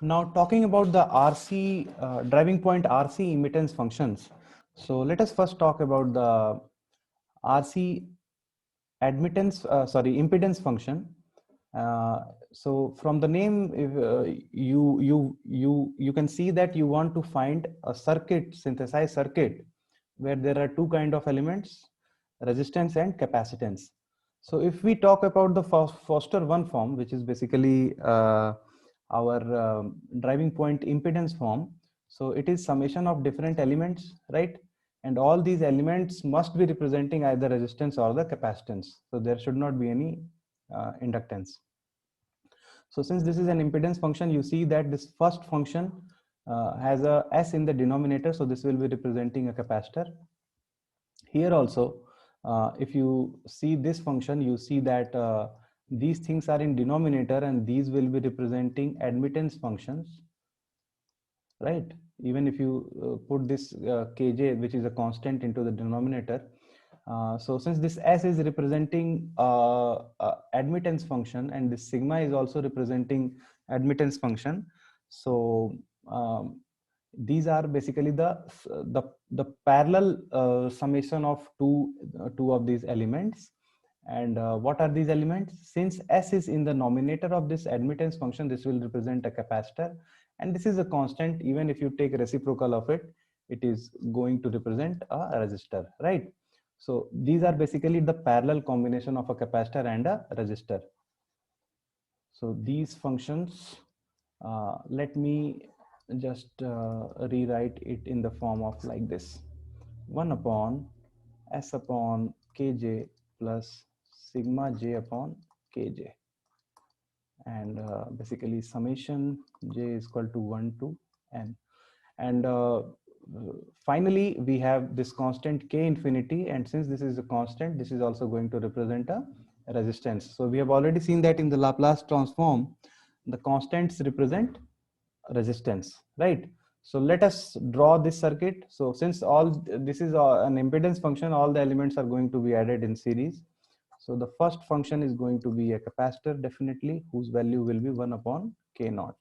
Now talking about the RC driving point RC immitance functions. So let us first talk about the RC impedance function. So from the name, if, you can see that you want to find a synthesized circuit, where there are two kind of elements, resistance and capacitance. So if we talk about the Foster one form, which is basically our driving point impedance form, so it is summation of different elements, right? And all these elements must be representing either resistance or the capacitance. So there should not be any inductance. So since this is an impedance function, you see that this first function has a S in the denominator. So this will be representing a capacitor. Here also, if you see this function, you see that these things are in denominator and these will be representing admittance functions, right? Even if you put this kj, which is a constant, into the denominator, so since this s is representing admittance function and this sigma is also representing admittance function, so these are basically the parallel summation of two of these elements. And what are these elements? Since s is in the nominator of this admittance function, this will represent a capacitor, and this is a constant. Even if you take reciprocal of it, it is going to represent a resistor, right? So these are basically the parallel combination of a capacitor and a resistor. So these functions, let me just rewrite it in the form of like this: 1 upon s upon kj plus sigma j upon kj, and basically summation j is equal to 1 to n. And finally we have this constant k infinity, and since this is a constant, this is also going to represent a resistance. So we have already seen that in the Laplace transform, the constants represent resistance, right? So let us draw this circuit. So since all this is an impedance function, all the elements are going to be added in series. So the first function is going to be a capacitor, definitely, whose value will be 1 upon k naught.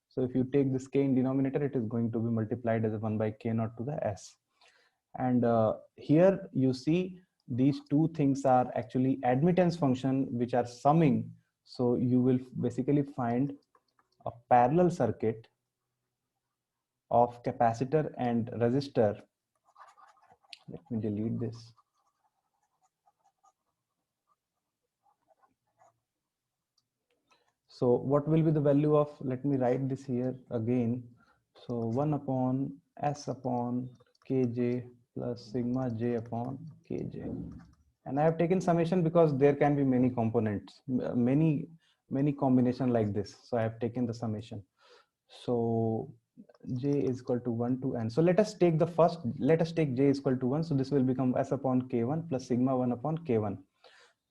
So if you take this k in denominator, it is going to be multiplied as 1 by k naught to the s. And here you see these two things are actually admittance function, which are summing. So you will basically find a parallel circuit of capacitor and resistor. Let me delete this. So what will be the value of, let me write this here again. So 1 upon s upon kj plus sigma j upon kj. And I have taken summation because there can be many components, many combination like this. So I have taken the summation. So j is equal to 1 to n. So let us take j is equal to 1. So this will become s upon k1 plus sigma 1 upon k1.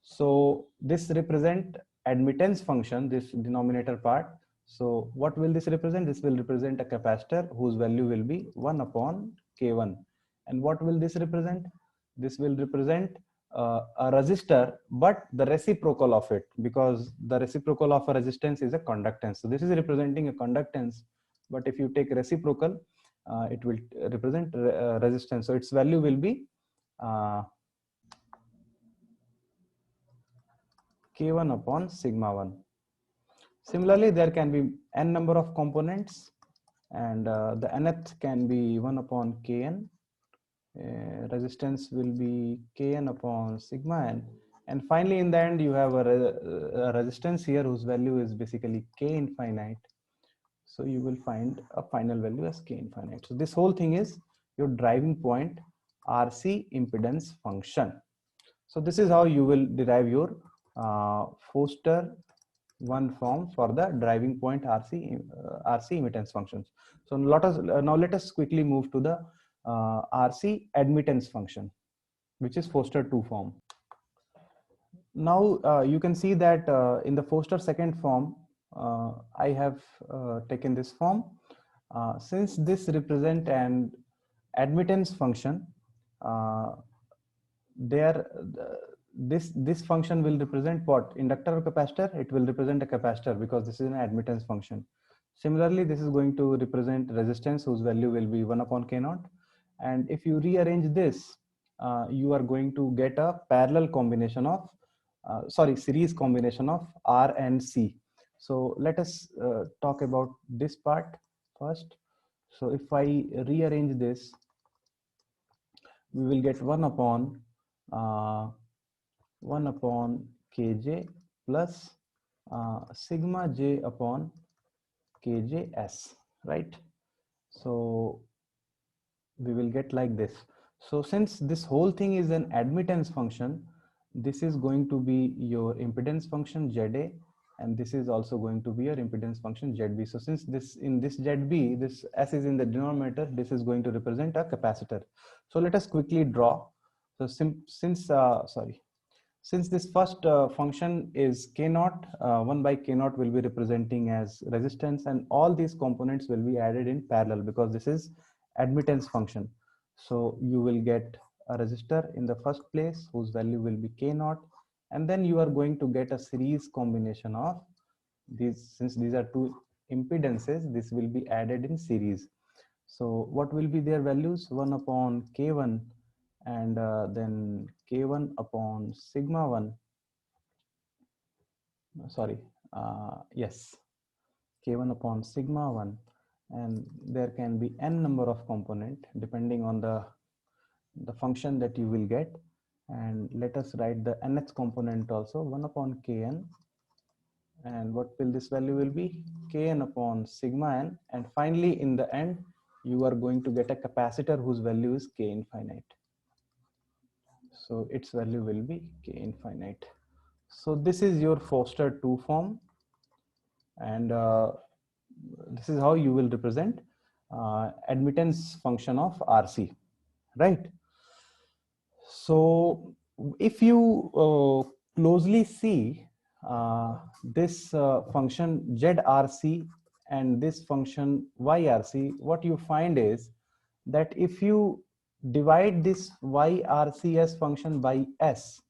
So this represent admittance function, this denominator part. So what will this represent? This will represent a capacitor whose value will be 1 upon k1. And what will this represent? This will represent a resistor, but the reciprocal of it, because the reciprocal of a resistance is a conductance. So this is representing a conductance, but if you take reciprocal, it will represent resistance. So its value will be k1 upon sigma 1. Similarly, there can be n number of components, and the nth can be 1 upon kn. Resistance will be kn upon sigma n. And finally, in the end, you have a resistance here whose value is basically k infinite. So you will find a final value as k infinite. So this whole thing is your driving point RC impedance function. So this is how you will derive your Foster one form for the driving point RC immitance functions. So now let us quickly move to the RC admittance function, which is Foster 2 form. Now you can see that in the Foster second form, I have taken this form. Since this represent an admittance function, there this function will represent what? Inductor or capacitor? It will represent a capacitor because this is an admittance function. Similarly, this is going to represent resistance whose value will be 1 upon k naught. And if you rearrange this, you are going to get a parallel combination of, series combination of R and C. So let us talk about this part first. So if I rearrange this, we will get 1 upon 1 upon kj plus sigma j upon kjs, right? So we will get like this. So since this whole thing is an admittance function, this is going to be your impedance function ZA, and this is also going to be your impedance function ZB. So since this in this ZB, this S is in the denominator, this is going to represent a capacitor. So let us quickly draw. So since this first function is k naught, 1 by k naught will be representing as resistance, and all these components will be added in parallel because this is admittance function. So you will get a resistor in the first place whose value will be k naught, and then you are going to get a series combination of these. Since these are two impedances, this will be added in series. So what will be their values? 1 upon k1 and then k1 upon sigma 1, sorry, yes, k1 upon sigma 1, and there can be n number of component depending on the function that you will get. And let us write the nth component also, 1 upon kn, and what will this value will be? Kn upon sigma n, and finally in the end you are going to get a capacitor whose value is k infinite. So its value will be k infinite. So this is your Foster 2 form, and this is how you will represent admittance function of RC, right? So if you closely see this function ZRC and this function YRC, what you find is that if you divide this YRCS function by S,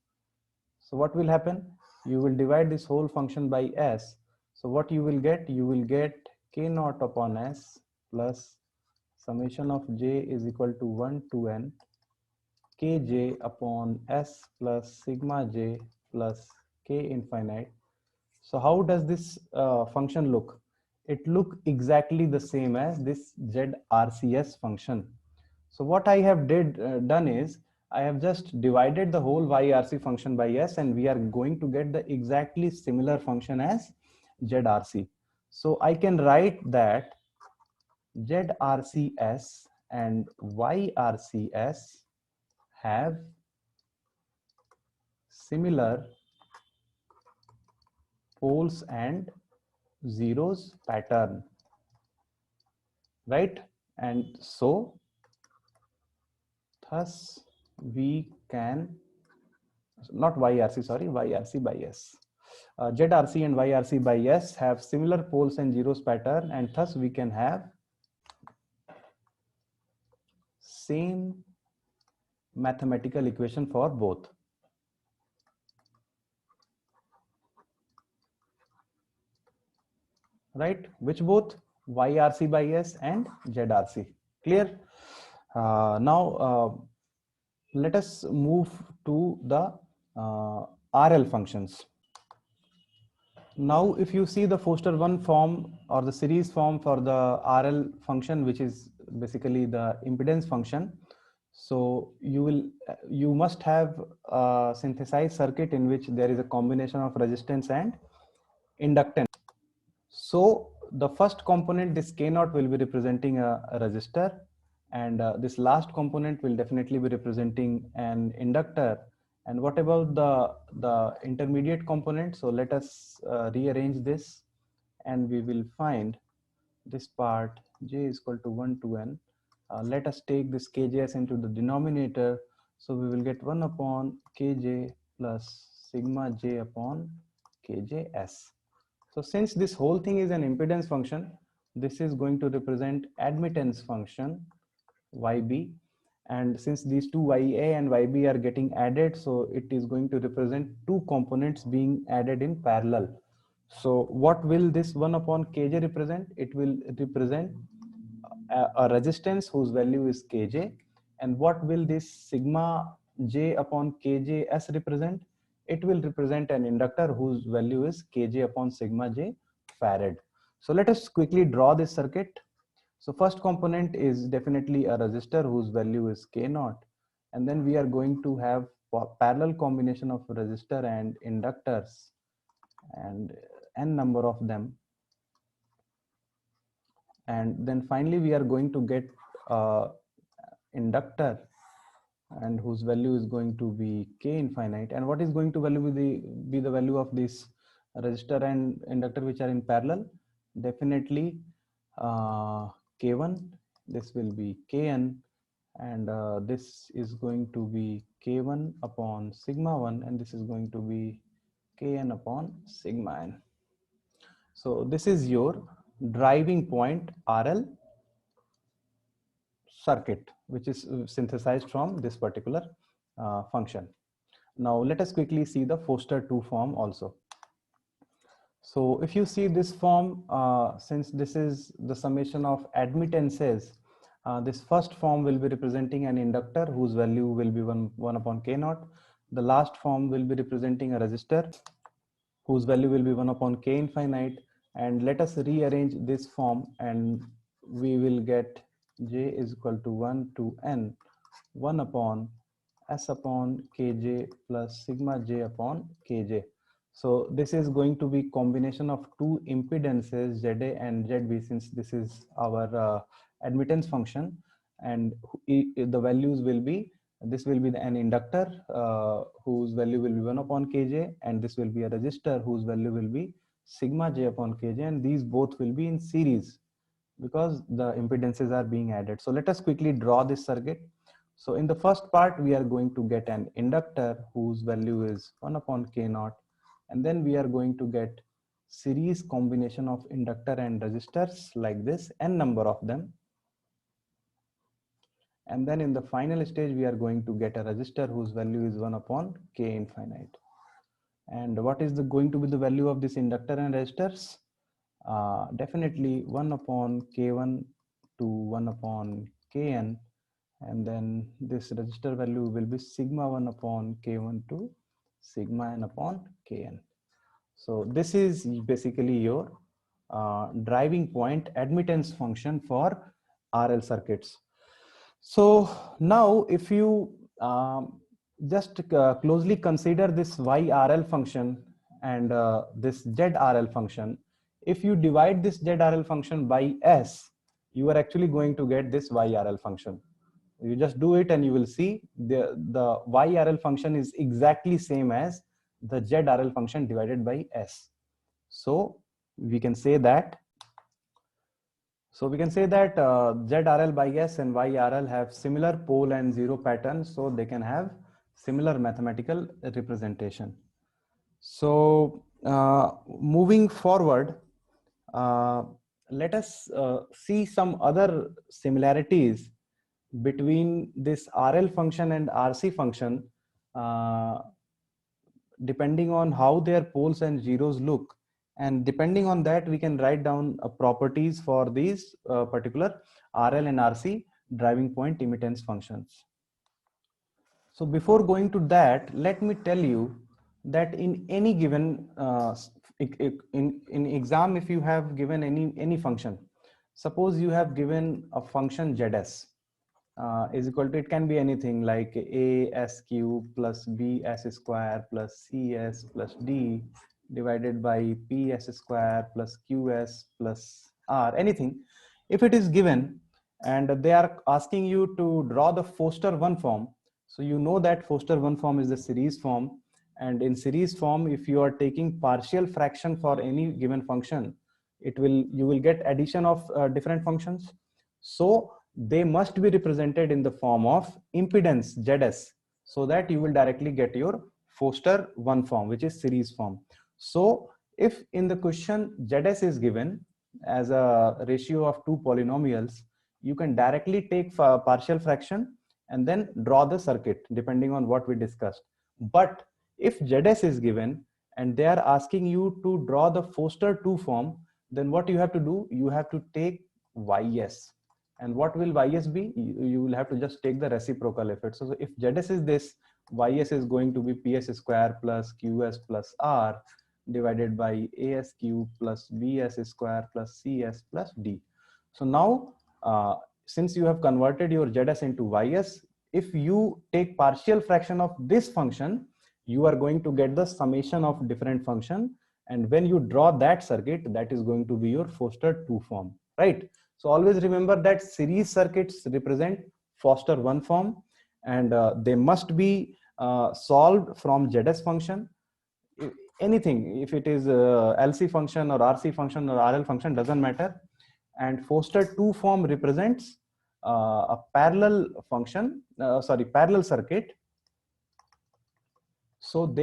so what will happen? You will divide this whole function by S. So what you will get? You will get k naught upon S plus summation of j is equal to 1 to n kj upon S plus sigma j plus k infinite. So how does this function look? It look exactly the same as this ZRCS function. So what I have done is I have just divided the whole YRC function by S, and we are going to get the exactly similar function as ZRC. So I can write that ZRCS and YRCS have similar poles and zeros pattern, right? And so thus we can, not YRC, sorry, YRC by S. ZRC and YRC by S have similar poles and zeros pattern, and thus we can have same mathematical equation for both, right? Which both? YRC by S and ZRC. Clear? Now let us move to the RL functions. Now, if you see the Foster 1 form or the series form for the RL function, which is basically the impedance function, so you must have a synthesized circuit in which there is a combination of resistance and inductance. So the first component, this K naught, will be representing a resistor, and this last component will definitely be representing an inductor. And what about the intermediate component? So let us rearrange this, and we will find this part j is equal to 1 to n. Let us take this kjs into the denominator. So we will get 1 upon kj plus sigma j upon kjs. So since this whole thing is an impedance function, this is going to represent admittance function YB. And since these two YA and YB are getting added, so it is going to represent two components being added in parallel. So what will this 1 upon kj represent? It will represent a resistance whose value is kj. And what will this sigma j upon kjs represent? It will represent an inductor whose value is kj upon sigma j farad. So let us quickly draw this circuit. So first component is definitely a resistor whose value is k naught. And then we are going to have parallel combination of resistor and inductors and n number of them. And then finally we are going to get inductor and whose value is going to be k infinite. And what is going to be the value of this resistor and inductor which are in parallel? Definitely k1, this will be kn, and this is going to be k1 upon sigma 1, and this is going to be kn upon sigma n. So this is your driving point RL circuit, which is synthesized from this particular function. Now let us quickly see the Foster 2 form also. So if you see this form, since this is the summation of admittances, this first form will be representing an inductor whose value will be 1 upon k naught. The last form will be representing a resistor whose value will be 1 upon k infinite. And let us rearrange this form and we will get j is equal to 1 to n 1 upon s upon kj plus sigma j upon kj. So this is going to be combination of two impedances ZA and ZB, since this is our admittance function, and the values will be, this will be an inductor whose value will be 1 upon kj, and this will be a resistor whose value will be sigma j upon kj, and these both will be in series because the impedances are being added. So let us quickly draw this circuit. So in the first part, we are going to get an inductor whose value is 1 upon k naught, and then we are going to get series combination of inductor and resistors like this, n number of them. And then in the final stage, we are going to get a resistor whose value is 1 upon k infinite. And what is going to be the value of this inductor and resistors? Definitely 1 upon k1 to 1 upon kn, and then this resistor value will be sigma 1 upon k1 to sigma n upon kn. So this is basically your driving point admittance function for RL circuits. So now if you just closely consider this YRL function and this ZRL function, if you divide this ZRL function by S, you are actually going to get this YRL function. You just do it and you will see the YRL function is exactly same as the ZRL function divided by S. So we can say that ZRL by S and YRL have similar pole and zero patterns, so they can have similar mathematical representation. So moving forward, let us see some other similarities between this RL function and RC function, depending on how their poles and zeros look. And depending on that, we can write down properties for these particular RL and RC driving point immitance functions. So before going to that, let me tell you that in any given in exam, if you have given any function, suppose you have given a function ZS is equal to, it can be anything like a s cube plus b s square plus cs plus d divided by p s square plus qs plus r, anything. If it is given and they are asking you to draw the Foster 1 form, so you know that Foster 1 form is the series form, and in series form, if you are taking partial fraction for any given function, you will get addition of different functions. So they must be represented in the form of impedance ZS, so that you will directly get your Foster 1 form, which is series form. So if in the question ZS is given as a ratio of two polynomials, you can directly take partial fraction and then draw the circuit depending on what we discussed. But if ZS is given and they are asking you to draw the Foster 2 form, then what you have to do, you have to take Ys. And what will Ys be? You will have to just take the reciprocal effect. So if Zs is this, Ys is going to be Ps square plus Qs plus R divided by As cube plus Bs square plus Cs plus D. So now, since you have converted your Zs into Ys, if you take partial fraction of this function, you are going to get the summation of different function. And when you draw that circuit, that is going to be your Foster 2 form, right? So always remember that series circuits represent Foster 1 form, and they must be solved from Zs function. Anything, if it is LC function or RC function or RL function, doesn't matter. And Foster 2 form represents a parallel function, parallel circuit. So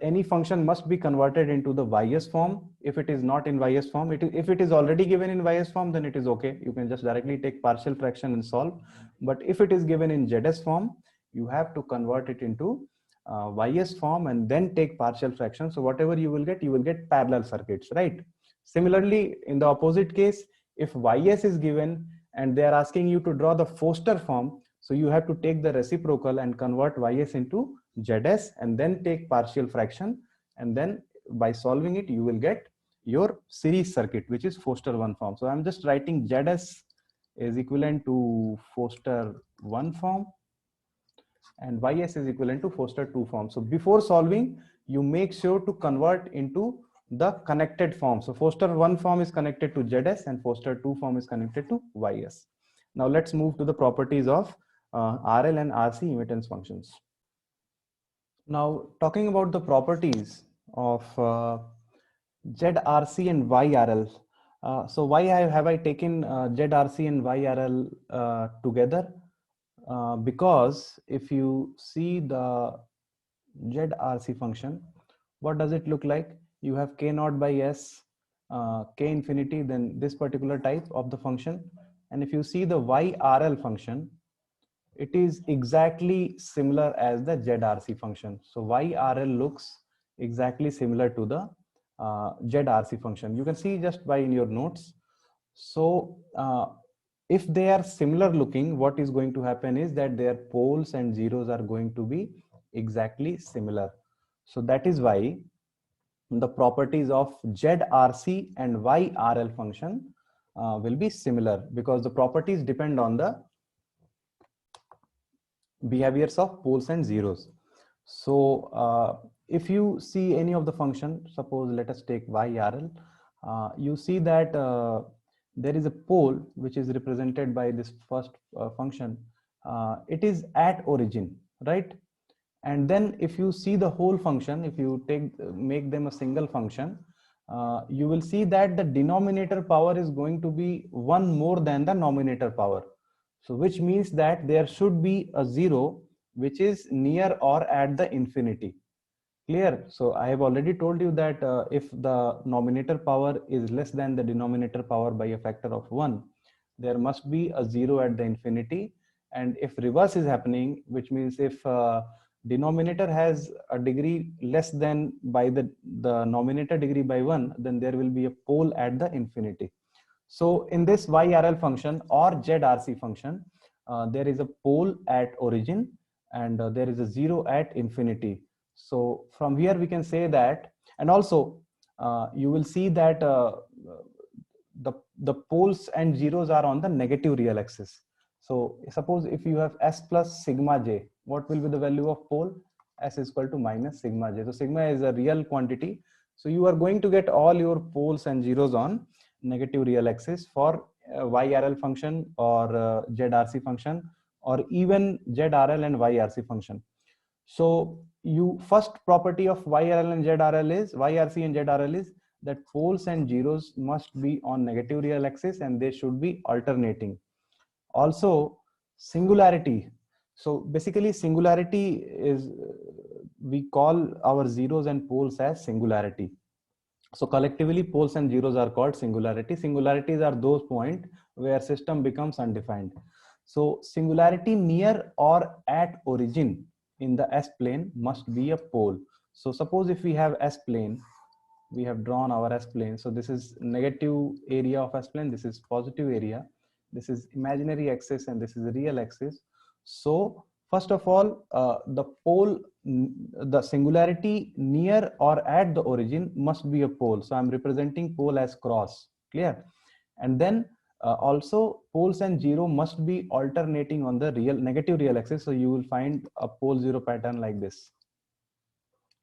any function must be converted into the Ys form. If it is not in Ys form, if it is already given in Ys form, then it is okay. You can just directly take partial fraction and solve. But if it is given in Zs form, you have to convert it into Ys form and then take partial fraction. So whatever you will get parallel circuits, right? Similarly, in the opposite case, if Ys is given and they are asking you to draw the Foster form, so you have to take the reciprocal and convert Ys into Zs and then take partial fraction, and then by solving it you will get your series circuit, which is Foster 1 form. So I'm just writing Zs is equivalent to Foster 1 form and Ys is equivalent to Foster 2 form. So before solving, you make sure to convert into the connected form. So Foster 1 form is connected to Zs and Foster 2 form is connected to Ys. Now let's move to the properties of RL and RC immitance functions. Now, talking about the properties of ZRC and YRL. So why have I taken ZRC and YRL together? Because if you see the ZRC function, what does it look like? You have K naught by S, K infinity, then this particular type of the function. And if you see the YRL function, it is exactly similar as the ZRC function. So YRL looks exactly similar to the ZRC function. You can see just by in your notes. So if they are similar looking, what is going to happen is that their poles and zeros are going to be exactly similar. So that is why the properties of ZRC and YRL function will be similar, because the properties depend on the behaviors of poles and zeros. So if you see any of the function, suppose let us take YRL, you see that there is a pole which is represented by this first function. It is at origin, right? And then if you see the whole function, if you make them a single function, you will see that the denominator power is going to be one more than the nominator power. So which means that there should be a zero which is near or at the infinity. Clear? So I have already told you that if the nominator power is less than the denominator power by a factor of 1, there must be a zero at the infinity. And if reverse is happening, which means if denominator has a degree less than by the nominator degree by 1, then there will be a pole at the infinity. So in this YRL function or ZRC function, there is a pole at origin and there is a zero at infinity. So from here we can say that, and also you will see that the poles and zeros are on the negative real axis. So suppose if you have S plus sigma j, what will be the value of pole? S is equal to minus sigma j. So sigma is a real quantity. So you are going to get all your poles and zeros on negative real axis for YRL function or ZRC function, or even ZRL and YRC function. So you first property of YRL and ZRL is YRC and ZRL is that poles and zeros must be on negative real axis and they should be alternating. Also singularity. So basically singularity is, we call our zeros and poles as singularity. So collectively poles and zeros are called singularity. Singularities are those points where system becomes undefined. So singularity near or at origin in the S plane must be a pole. So suppose if we have S plane, we have drawn our S plane. So this is negative area of S plane, this is positive area, this is imaginary axis, and this is real axis. So first of all, the singularity near or at the origin must be a pole. So I'm representing pole as cross, clear? And then also poles and zero must be alternating on the real negative real axis. So you will find a pole zero pattern like this,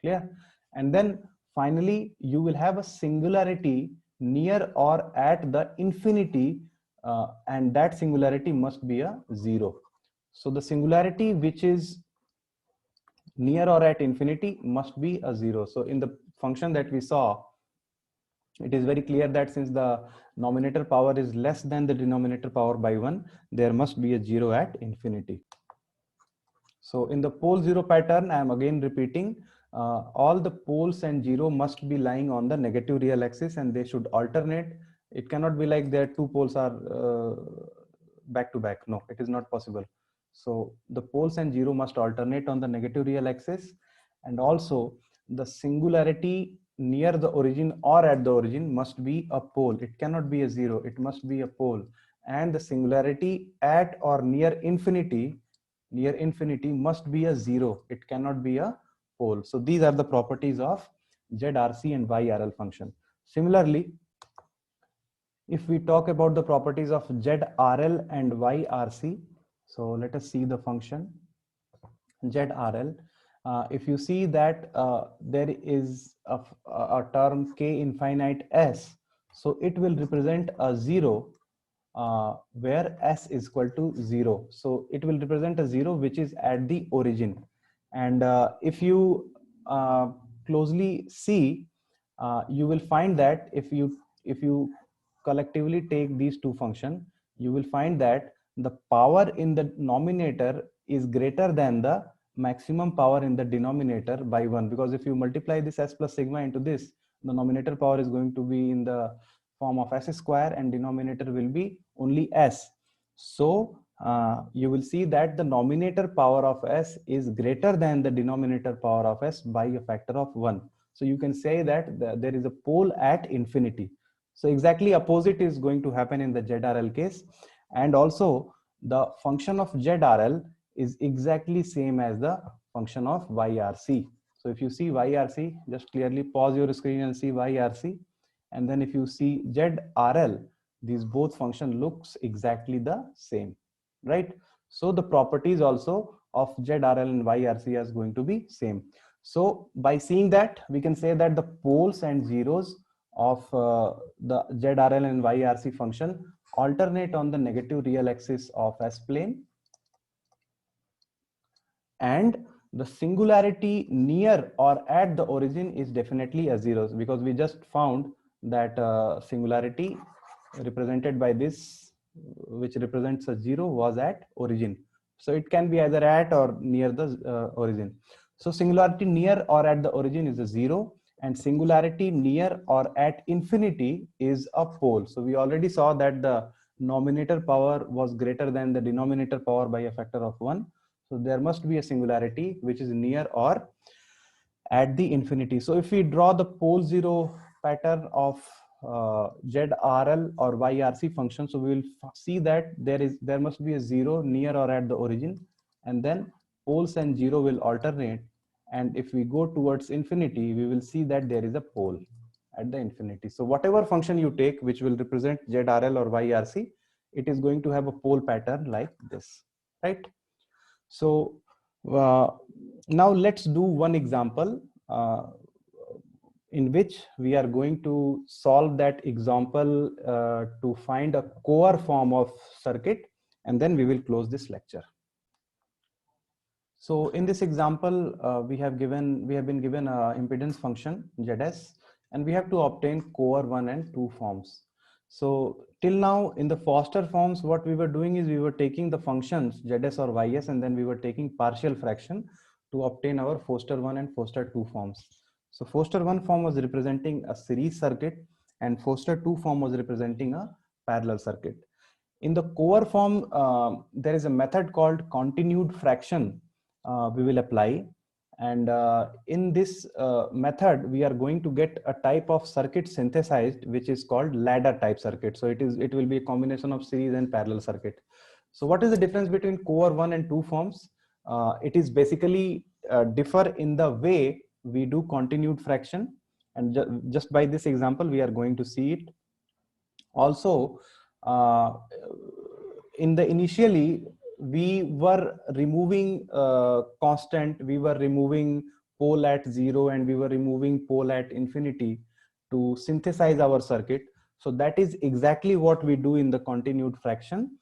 clear? And then finally you will have a singularity near or at the infinity, and that singularity must be a zero. So the singularity which is near or at infinity must be a zero. So in the function that we saw, it is very clear that since the nominator power is less than the denominator power by 1, there must be a zero at infinity. So in the pole zero pattern, I am again repeating, all the poles and zero must be lying on the negative real axis, and they should alternate. It cannot be like their two poles are back to back. No, it is not possible. So the poles and zero must alternate on the negative real axis, and also the singularity near the origin or at the origin must be a pole. It cannot be a zero, it must be a pole. And the singularity at or near infinity must be a zero, it cannot be a pole. So these are the properties of ZRC and YRL function. Similarly, if we talk about the properties of ZRL and YRC, so let us see the function ZRL. If you see that there is a term k infinite s, so it will represent a zero where s is equal to 0. So it will represent a 0 which is at the origin. And if you closely see, you will find that if you collectively take these two functions, you will find that the power in the numerator is greater than the maximum power in the denominator by 1, because if you multiply this s plus sigma into this, the numerator power is going to be in the form of s square and denominator will be only s. So you will see that the nominator power of s is greater than the denominator power of s by a factor of 1. So you can say that there is a pole at infinity. So exactly opposite is going to happen in the ZRL case. And also the function of ZRL is exactly same as the function of YRC. So if you see YRC, just clearly pause your screen and see YRC. And then if you see ZRL, these both function looks exactly the same, right? So the properties also of ZRL and YRC is going to be same. So by seeing that, we can say that the poles and zeros of the ZRL and YRC function alternate on the negative real axis of S plane, and the singularity near or at the origin is definitely a zero, because we just found that singularity represented by this, which represents a zero, was at origin. So it can be either at or near the origin. So singularity near or at the origin is a zero, and singularity near or at infinity is a pole. So we already saw that the nominator power was greater than the denominator power by a factor of 1. So there must be a singularity which is near or at the infinity. So if we draw the pole zero pattern of ZRL or YRC function, so we will see that there must be a zero near or at the origin, and then poles and zero will alternate. And if we go towards infinity, we will see that there is a pole at the infinity. So whatever function you take which will represent ZRL or YRC, it is going to have a pole pattern like this, right? So now let's do one example in which we are going to solve that example to find a core form of circuit, and then we will close this lecture. So in this example, we have been given a impedance function ZS, and we have to obtain core 1 and 2 forms. So till now in the Foster forms, what we were doing is we were taking the functions ZS or YS, and then we were taking partial fraction to obtain our Foster 1 and Foster 2 forms. So Foster 1 form was representing a series circuit, and Foster 2 form was representing a parallel circuit. In the core form, there is a method called continued fraction we will apply, And in this method, we are going to get a type of circuit synthesized, which is called ladder type circuit. So it will be a combination of series and parallel circuit. So what is the difference between core 1 and 2 forms? It is basically differ in the way we do continued fraction. And just by this example, we are going to see it. Also, uh, in the initially, we were removing constant, we were removing pole at 0, and we were removing pole at infinity to synthesize our circuit. So that is exactly what we do in the continued fraction,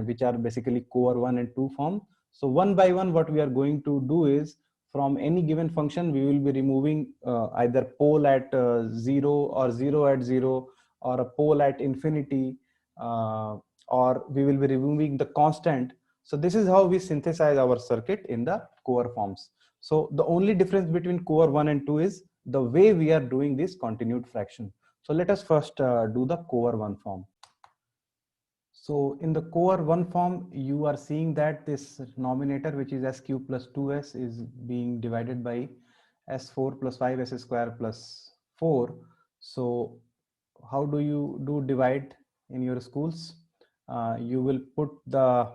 which are basically core 1 and 2 form. So one by one, what we are going to do is, from any given function, we will be removing either pole at 0 or 0 at 0, or a pole at infinity, or we will be removing the constant. So this is how we synthesize our circuit in the core forms. So the only difference between core 1 and 2 is the way we are doing this continued fraction. So let us first do the core 1 form. So in the core 1 form, you are seeing that this nominator, which is s cube plus 2s, is being divided by s4 plus 5s square plus 4. So how do you do divide in your schools? You will put the,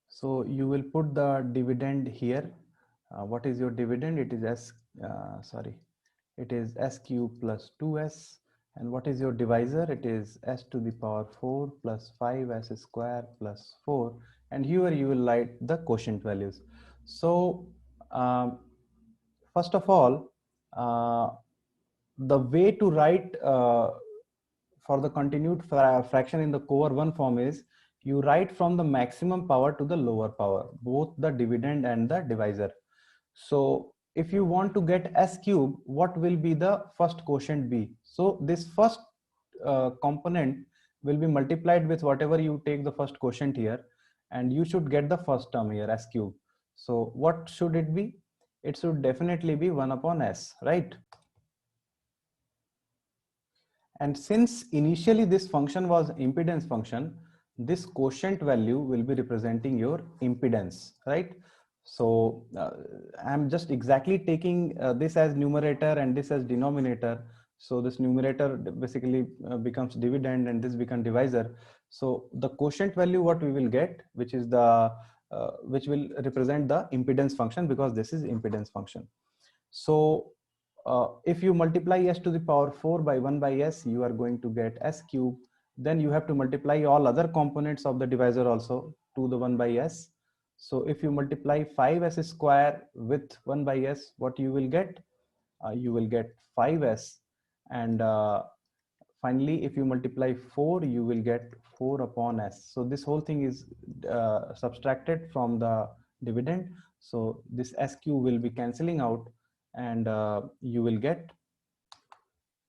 so you will put the dividend here. What is your dividend? It is it is s cube plus 2s. And what is your divisor? It is s to the power 4 plus 5s square plus 4. And here you will write the quotient values. So first of all, the way to write for the continued fraction in the core 1 form is, you write from the maximum power to the lower power, both the dividend and the divisor. So if you want to get s cube, what will be the first quotient be? So this first component will be multiplied with whatever you take the first quotient here, and you should get the first term here, s cube. So what should it be? It should definitely be 1 upon s, right? And since initially this function was impedance function, this quotient value will be representing your impedance, right? So I'm just exactly taking this as numerator and this as denominator. So this numerator basically becomes dividend, and this becomes divisor. So the quotient value what we will get, which is the which will represent the impedance function, because this is impedance function. So if you multiply s to the power 4 by 1 by s, you are going to get s cube. Then you have to multiply all other components of the divisor also to the 1 by s. So if you multiply 5s square with 1 by s, what you will get? You will get 5s. And finally, if you multiply 4, you will get 4 upon s. So this whole thing is subtracted from the dividend. So this s cube will be cancelling out, and you will get,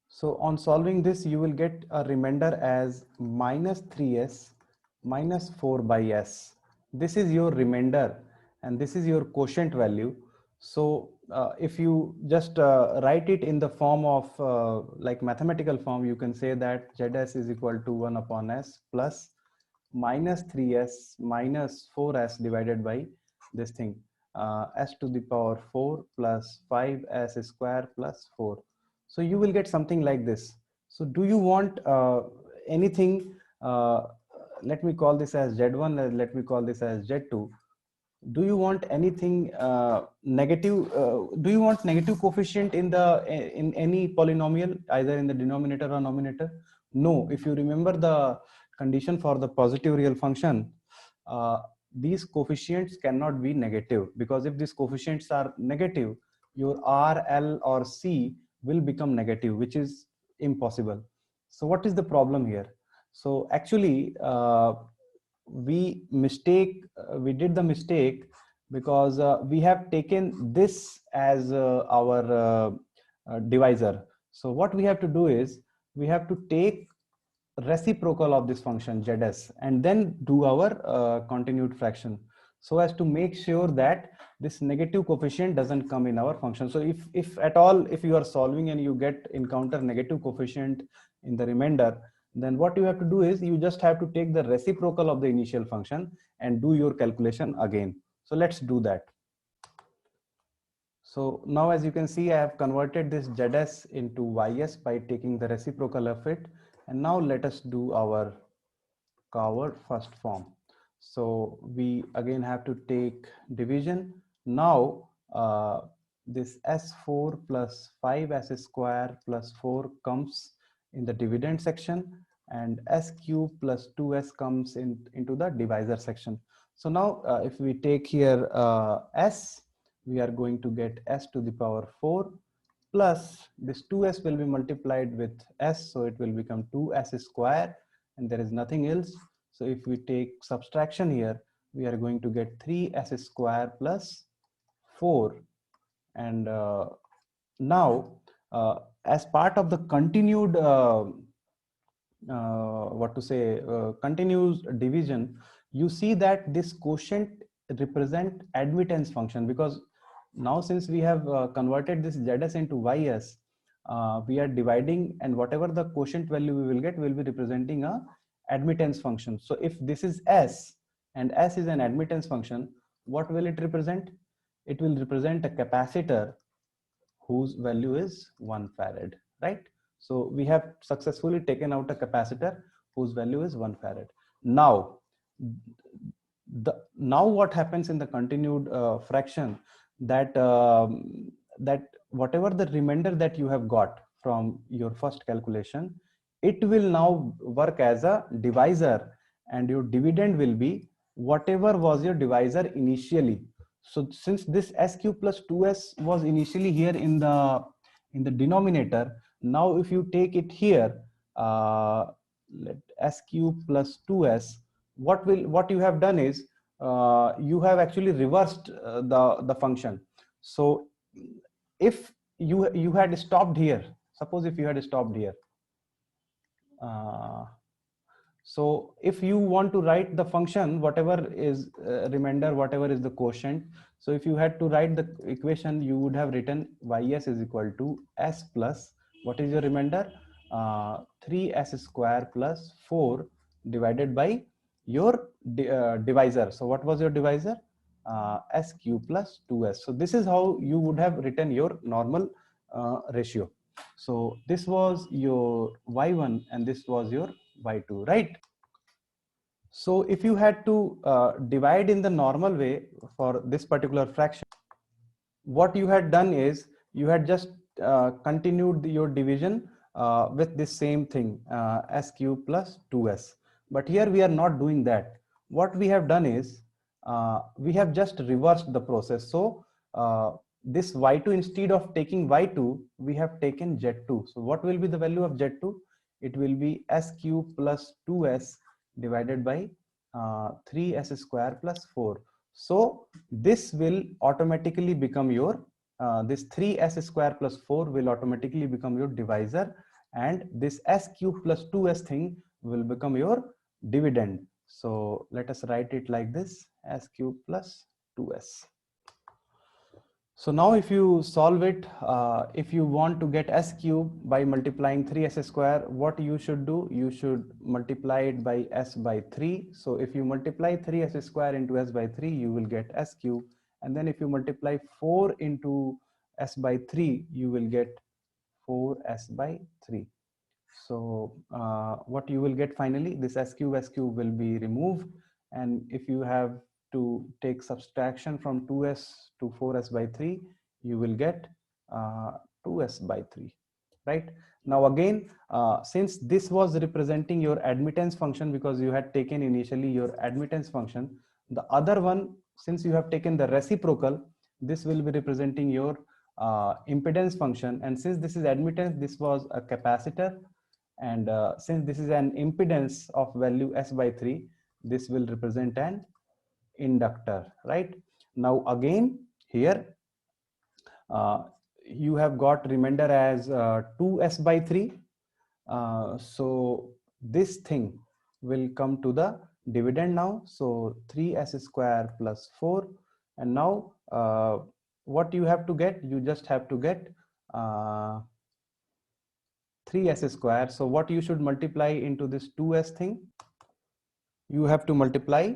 so on solving this, you will get a remainder as minus 3s minus 4 by s. This is your remainder, and this is your quotient value. So if you just write it in the form of like mathematical form, you can say that zs is equal to 1 upon s plus minus 3s minus 4s divided by this thing, s to the power 4 plus 5s square plus 4. So you will get something like this. So do you want anything, let me call this as z1, let me call this as z2. Do you want anything negative, do you want negative coefficient in the in any polynomial, either in the denominator or nominator? No. If you remember the condition for the positive real function, uh, these coefficients cannot be negative, because if these coefficients are negative, your r, l or c will become negative, which is impossible. So what is the problem here? So actually we did the mistake, because we have taken this as our divisor. So what we have to do is, we have to take reciprocal of this function zs, and then do our continued fraction, so as to make sure that this negative coefficient doesn't come in our function. So if at all, if you are solving and you get encounter negative coefficient in the remainder, then what you have to do is, you just have to take the reciprocal of the initial function and do your calculation again. So let's do that. So now as you can see, I have converted this ZS into YS by taking the reciprocal of it. And now let us do our covered first form. So we again have to take division. Now this S4 plus 5S square plus 4 comes in the dividend section, and S cube plus 2S comes into the divisor section. So now if we take here S, we are going to get S to the power 4 plus this 2S will be multiplied with S, so it will become 2S square, and there is nothing else. So if we take subtraction here, we are going to get 3S square plus 4. And now as part of the continued continuous division, you see that this quotient represent admittance function, because now since we have converted this ZS into YS, we are dividing, and whatever the quotient value we will get will be representing a admittance function. So if this is S and S is an admittance function, what will it represent? It will represent a capacitor whose value is 1 farad, right? So we have successfully taken out a capacitor whose value is 1 farad. Now, now what happens in the continued fraction, that that whatever the remainder that you have got from your first calculation, it will now work as a divisor, and your dividend will be whatever was your divisor initially. So since this S cube plus 2S was initially here in the denominator, now if you take it here, let S cube plus 2S, what you have done is you have actually reversed the function. So if you had stopped here, suppose if you had stopped here, uh, so if you want to write the function, whatever is remainder, whatever is the quotient, so if you had to write the equation, you would have written ys is equal to s plus, what is your remainder? 3s square plus 4 divided by your divisor. So what was your divisor? S cube plus 2s. So this is how you would have written your normal ratio. So this was your y1 and this was your y2, right? So if you had to divide in the normal way for this particular fraction, what you had done is you had just continued your division with this same thing, s cube plus 2s. But here we are not doing that. What we have done is we have just reversed the process. So this y2, instead of taking y2, we have taken z2. So what will be the value of z2? It will be s cube plus 2s divided by 3s square plus 4. So this will automatically become your this 3s square plus 4 will automatically become your divisor, and this s cube plus 2s thing will become your dividend. So let us write it like this, s cube plus 2s. So now if you solve it, if you want to get s cube by multiplying 3s square, what you should do? You should multiply it by s by 3. So if you multiply 3s square into s by 3, you will get s cube. And then if you multiply 4 into s by 3, you will get 4s by 3. So what you will get finally, this s cube will be removed. And if you have to take subtraction from 2s to 4s by 3, you will get 2s by 3, right? Now again, since this was representing your admittance function, because you had taken initially your admittance function, the other one, since you have taken the reciprocal, this will be representing your impedance function. And since this is admittance, this was a capacitor, and since this is an impedance of value s by 3, this will represent an inductor, right? Now again here you have got remainder as 2s by 3. So this thing will come to the dividend now. So 3s square plus 4. And now what you have to get? You just have to get 3s square. So what you should multiply into this 2s thing? You have to multiply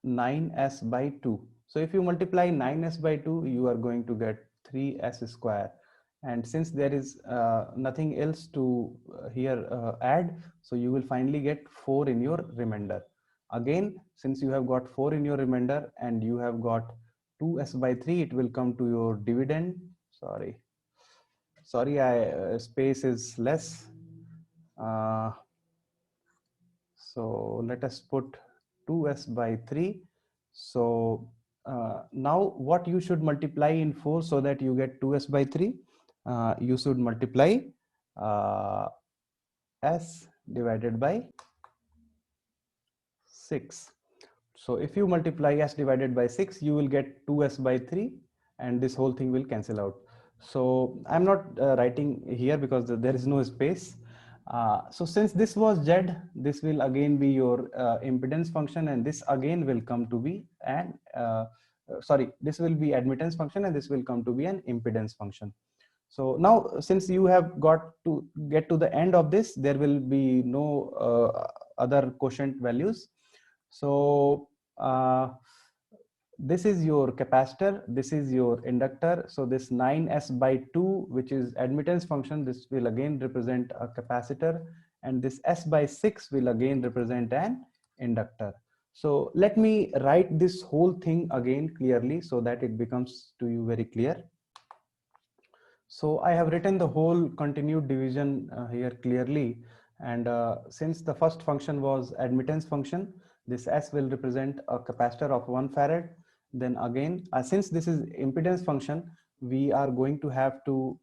9s by 2. So if you multiply 9s by 2, you are going to get 3s square. And since there is nothing else to here add, so you will finally get 4 in your remainder. Again, since you have got 4 in your remainder and you have got 2s by 3, it will come to your dividend. Sorry, I space is less. So let us put 2s by 3. So now what you should multiply in 4 so that you get 2s by 3? You should multiply s divided by 6. So if you multiply s divided by 6, you will get 2s by 3 and this whole thing will cancel out. So I'm not writing here because there is no space. So since this was Z, this will again be your impedance function, and this again will come to be an, this will be admittance function and this will come to be an impedance function. So now since you have got to get to the end of this, there will be no other quotient values. So this is your capacitor, this is your inductor. So this 9s by 2, which is admittance function, this will again represent a capacitor, and this s by 6 will again represent an inductor. So let me write this whole thing again clearly so that it becomes to you very clear. So I have written the whole continued division here clearly, and since the first function was admittance function, this S will represent a capacitor of 1 farad. Then again, since this is impedance function, we are going to have to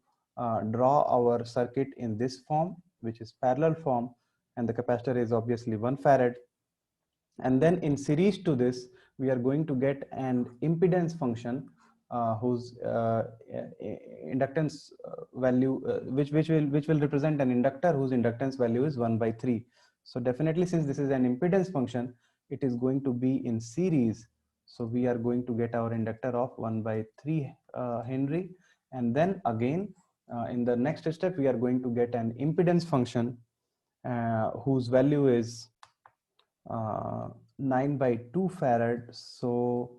draw our circuit in this form, which is parallel form, and the capacitor is obviously 1 farad. And then in series to this, we are going to get an impedance function whose inductance value, which will represent an inductor whose inductance value is 1 by 3. So definitely, since this is an impedance function, it is going to be in series. So we are going to get our inductor of 1 by 3 Henry. And then again, in the next step, we are going to get an impedance function whose value is 9 by 2 farad. So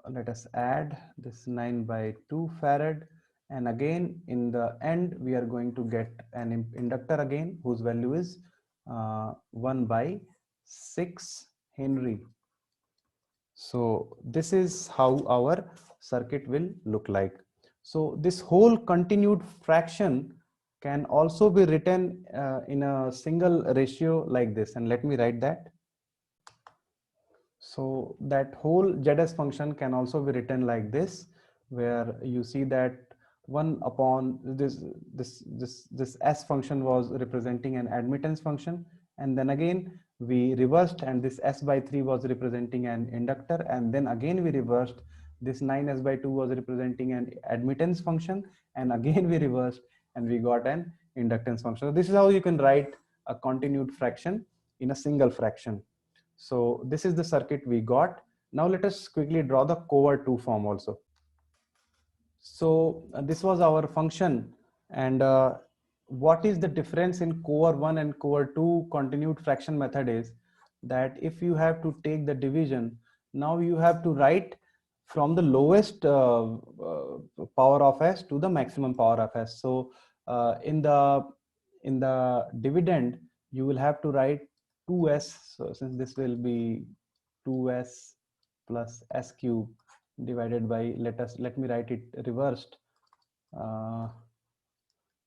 let us add this 9 by 2 farad, and again in the end we are going to get an inductor again whose value is 1 by 6 Henry. So this is how our circuit will look like. So this whole continued fraction can also be written in a single ratio like this, and let me write that. So that whole ZS function can also be written like this, where you see that 1 upon this S function was representing an admittance function, and then again we reversed, and this S by 3 was representing an inductor, and then again we reversed, this 9S by 2 was representing an admittance function, and again we reversed and we got an inductance function. So this is how you can write a continued fraction in a single fraction. So this is the circuit we got. Now let us quickly draw the cover 2 form also. So this was our function, and what is the difference in cover 1 and cover 2 continued fraction method is that if you have to take the division, now you have to write from the lowest power of s to the maximum power of s. So in the dividend, you will have to write 2s. So since this will be 2s plus s cube divided by, let me write it reversed.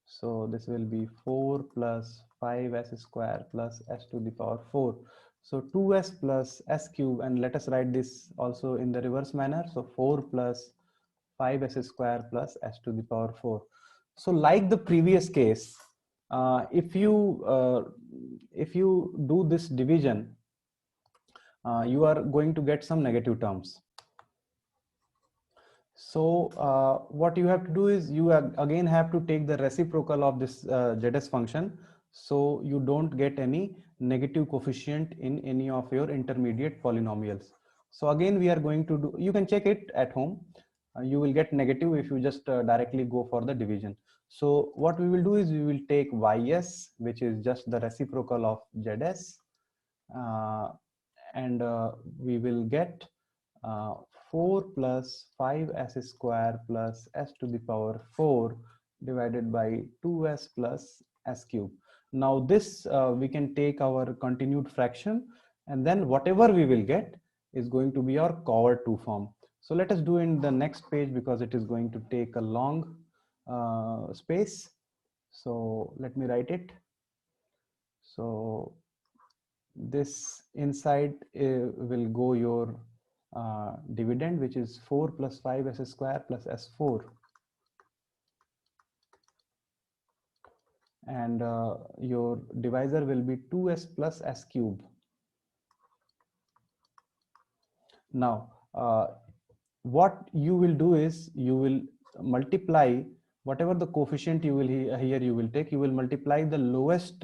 So this will be 4 plus 5s square plus s to the power 4. So 2s plus s cube, and let us write this also in the reverse manner. So 4 plus 5s square plus s to the power 4. So like the previous case, if you do this division, you are going to get some negative terms. So what you have to do is you again have to take the reciprocal of this ZS function, so you don't get any negative coefficient in any of your intermediate polynomials. So again we are going to do, you can check it at home, you will get negative if you just directly go for the division. So what we will do is we will take ys, which is just the reciprocal of ZS, and we will get uh, 4 plus 5s square plus s to the power 4 divided by 2s plus s cube. Now this we can take our continued fraction, and then whatever we will get is going to be our cover 2 form. So let us do in the next page because it is going to take a long space. So let me write it. So this inside will go your dividend, which is 4 plus 5s square plus s4, and your divisor will be 2s plus s cube. Now what you will do is you will multiply whatever the coefficient you will here you will take, you will multiply the lowest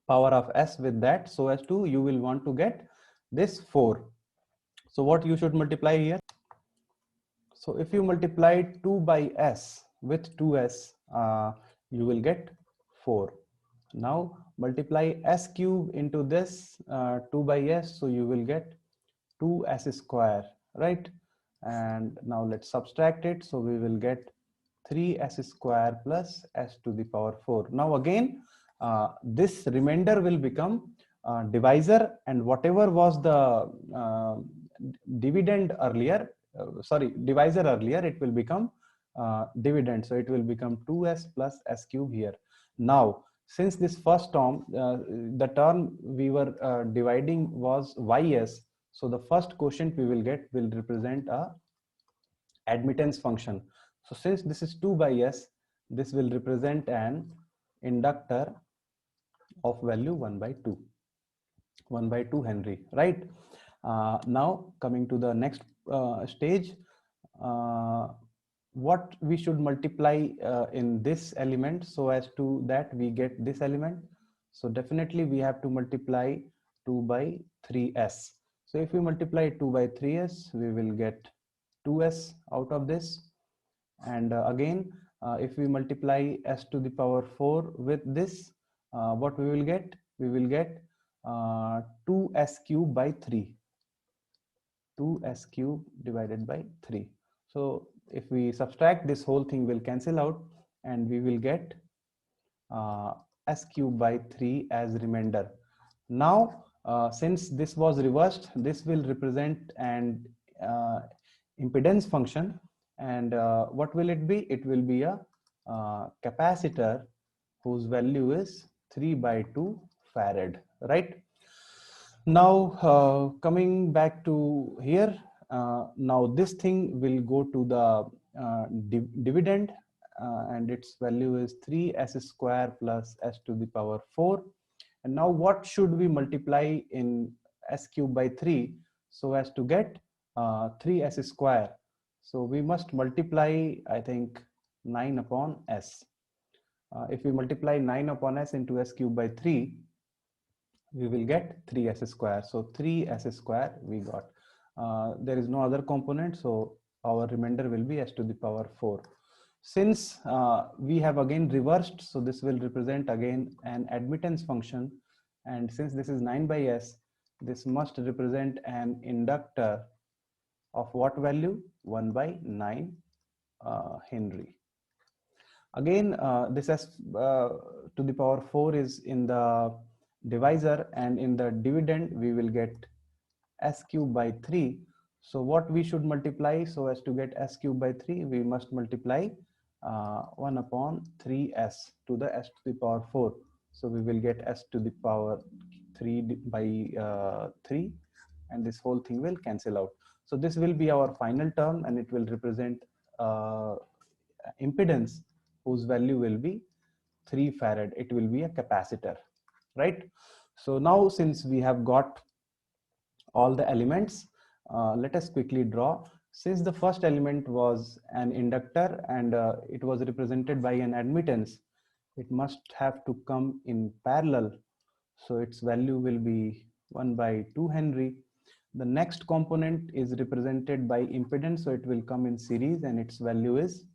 power of s with that, so as to you will want to get this 4. So what you should multiply here? So if you multiply 2 by s with 2s, you will get 4. Now multiply s cube into this 2 by s, so you will get 2s square, right? And now let's subtract it, so we will get 3s square plus s to the power 4. Now again, this remainder will become divisor, and whatever was the dividend earlier, divisor earlier, it will become dividend. So it will become 2s plus s cube here. Now since this first term, the term we were dividing was ys, so the first quotient we will get will represent a admittance function. So since this is 2 by s, this will represent an inductor of value 1 by 2. 1 by 2 Henry, right? Now coming to the next stage, what we should multiply in this element so as to that we get this element. So definitely we have to multiply 2 by 3s. So if we multiply 2 by 3s, we will get 2s out of this. And again, if we multiply s to the power 4 with this, what we will get? We will get 2s cube by 3. 2s cube divided by 3. So if we subtract, this whole thing will cancel out, and we will get s cube by 3 as remainder. Now since this was reversed, this will represent an impedance function, and what will it be? It will be a capacitor whose value is 3 by 2 farad, right? Now coming back to here, now this thing will go to the dividend, and its value is 3s square plus s to the power 4. And now what should we multiply in s cube by 3 so as to get 3s square? So we must multiply, I think, 9 upon s. If we multiply 9 upon s into s cube by 3, we will get 3s square. So 3s square we got. There is no other component, so our remainder will be s to the power 4. Since we have again reversed, so this will represent again an admittance function, and since this is 9 by s, this must represent an inductor of what value? 1 by 9 Henry. Again, this s to the power 4 is in the divisor, and in the dividend we will get s cube by 3. So what we should multiply so as to get s cube by 3? We must multiply 1 upon 3s to the s to the power 4. So we will get s to the power 3 by 3, and this whole thing will cancel out. So this will be our final term, and it will represent impedance whose value will be 3 farad. It will be a capacitor, right? So now since we have got all the elements, let us quickly draw. Since the first element was an inductor and it was represented by an admittance, it must have to come in parallel. So its value will be 1 by 2 Henry. The next component is represented by impedance, so it will come in series, and its value is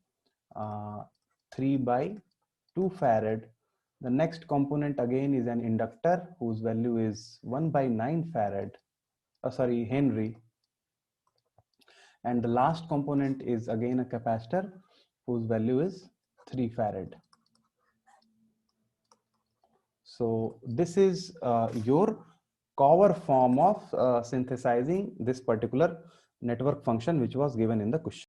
3 by 2 farad. The next component again is an inductor whose value is 1 by 9 farad. sorry, Henry. And the last component is again a capacitor whose value is 3 farad. So this is your cover form of synthesizing this particular network function which was given in the question.